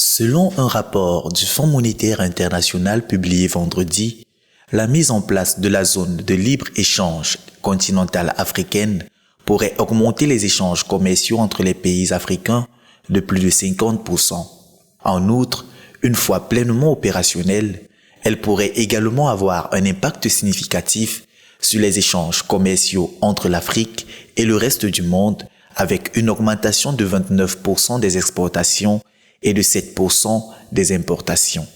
Selon un rapport du Fonds monétaire international publié vendredi, la mise en place de la zone de libre-échange continentale africaine pourrait augmenter les échanges commerciaux entre les pays africains de plus de 50%. En outre, une fois pleinement opérationnelle, elle pourrait également avoir un impact significatif sur les échanges commerciaux entre l'Afrique et le reste du monde, avec une augmentation de 29% des exportations et de 7% des importations.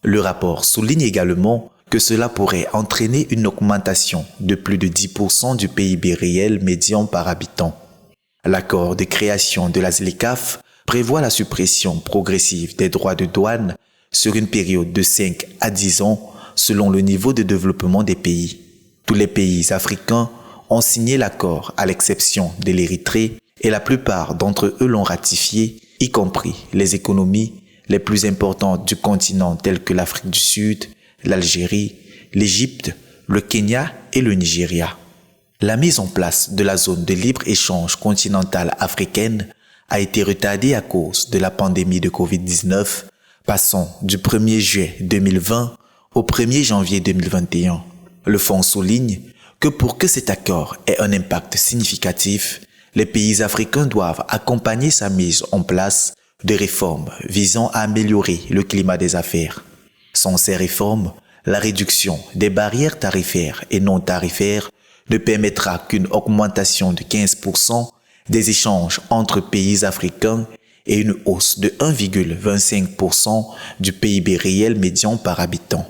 Le rapport souligne également que cela pourrait entraîner une augmentation de plus de 10% du PIB réel médian par habitant. L'accord de création de la ZLECAf prévoit la suppression progressive des droits de douane sur une période de 5 à 10 ans selon le niveau de développement des pays. Tous les pays africains ont signé l'accord à l'exception de l'Érythrée et la plupart d'entre eux l'ont ratifié, y compris les économies les plus importantes du continent telles que l'Afrique du Sud, l'Algérie, l'Égypte, le Kenya et le Nigeria. La mise en place de la zone de libre-échange continentale africaine a été retardée à cause de la pandémie de Covid-19, passant du 1er juillet 2020 au 1er janvier 2021. Le fonds souligne que pour que cet accord ait un impact significatif, les pays africains doivent accompagner sa mise en place de réformes visant à améliorer le climat des affaires. Sans ces réformes, la réduction des barrières tarifaires et non tarifaires ne permettra qu'une augmentation de 15% des échanges entre pays africains et une hausse de 1,25% du PIB réel médian par habitant.